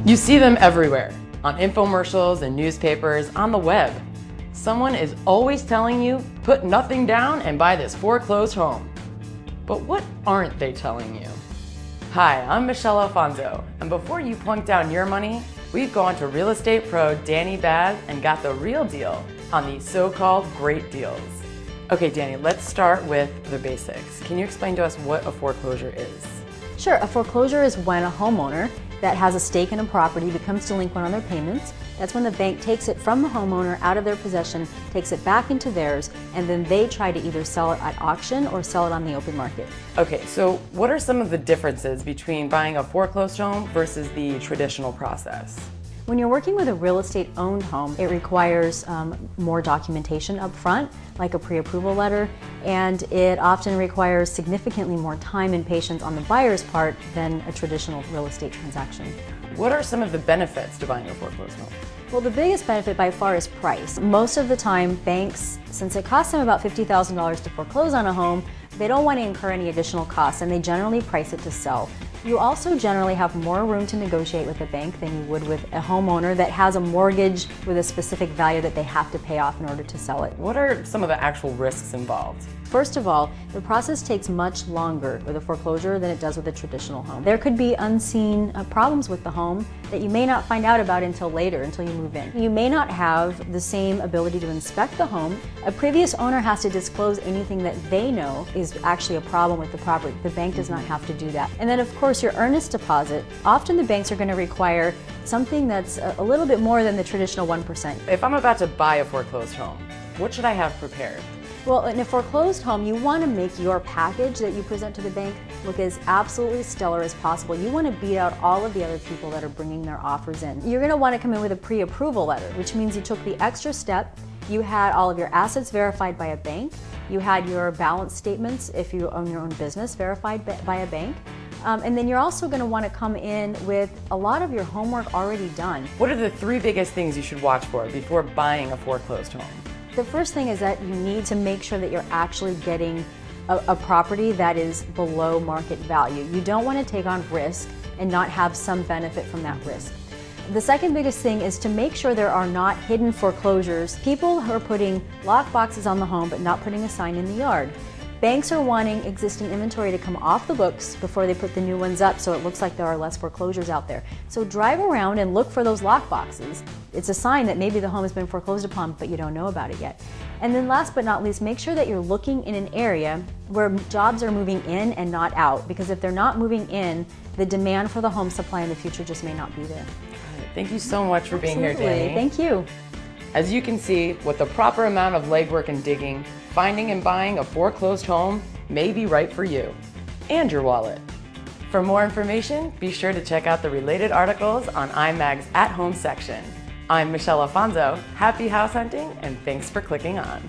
You see them everywhere, on infomercials and newspapers, on the web. Someone is always telling you, put nothing down and buy this foreclosed home. But what aren't they telling you? Hi, I'm Michelle Alfonso, and before you plunk down your money, we've gone to real estate pro Dani Babb and got the real deal on these so-called great deals. Okay, Dani, let's start with the basics. Can you explain to us what a foreclosure is? Sure, a foreclosure is when a homeowner that has a stake in a property becomes delinquent on their payments. That's when the bank takes it from the homeowner out of their possession, takes it back into theirs, and then they try to either sell it at auction or sell it on the open market. Okay, so what are some of the differences between buying a foreclosed home versus the traditional process? When you're working with a real estate owned home, it requires more documentation up front, like a pre-approval letter, and it often requires significantly more time and patience on the buyer's part than a traditional real estate transaction. What are some of the benefits to buying a foreclosed home? Well, the biggest benefit by far is price. Most of the time, banks, since it costs them about $50,000 to foreclose on a home, they don't want to incur any additional costs, and they generally price it to sell. You also generally have more room to negotiate with a bank than you would with a homeowner that has a mortgage with a specific value that they have to pay off in order to sell it. What are some of the actual risks involved? First of all, the process takes much longer with a foreclosure than it does with a traditional home. There could be unseen problems with the home that you may not find out about until later, until you move in. You may not have the same ability to inspect the home. A previous owner has to disclose anything that they know is actually a problem with the property. The bank does not have to do that. And then of course your earnest deposit, often the banks are going to require something that's a little bit more than the traditional 1%. If I'm about to buy a foreclosed home, what should I have prepared? Well, in a foreclosed home, you want to make your package that you present to the bank look as absolutely stellar as possible. You want to beat out all of the other people that are bringing their offers in. You're going to want to come in with a pre-approval letter, which means you took the extra step. You had all of your assets verified by a bank. You had your balance statements, if you own your own business, verified by a bank. And then you're also going to want to come in with a lot of your homework already done. What are the 3 biggest things you should watch for before buying a foreclosed home? The first thing is that you need to make sure that you're actually getting a property that is below market value. You don't want to take on risk and not have some benefit from that risk. The second biggest thing is to make sure there are not hidden foreclosures. People who are putting lock boxes on the home but not putting a sign in the yard. Banks are wanting existing inventory to come off the books before they put the new ones up, so it looks like there are less foreclosures out there. So drive around and look for those lock boxes. It's a sign that maybe the home has been foreclosed upon, but you don't know about it yet. And then last but not least, make sure that you're looking in an area where jobs are moving in and not out, because if they're not moving in, the demand for the home supply in the future just may not be there. Thank you so much for being here, Dani. Thank you. As you can see, with the proper amount of legwork and digging, finding and buying a foreclosed home may be right for you and your wallet. For more information, be sure to check out the related articles on iMag's At Home section. I'm Michelle Alfonso. Happy house hunting, and thanks for clicking on.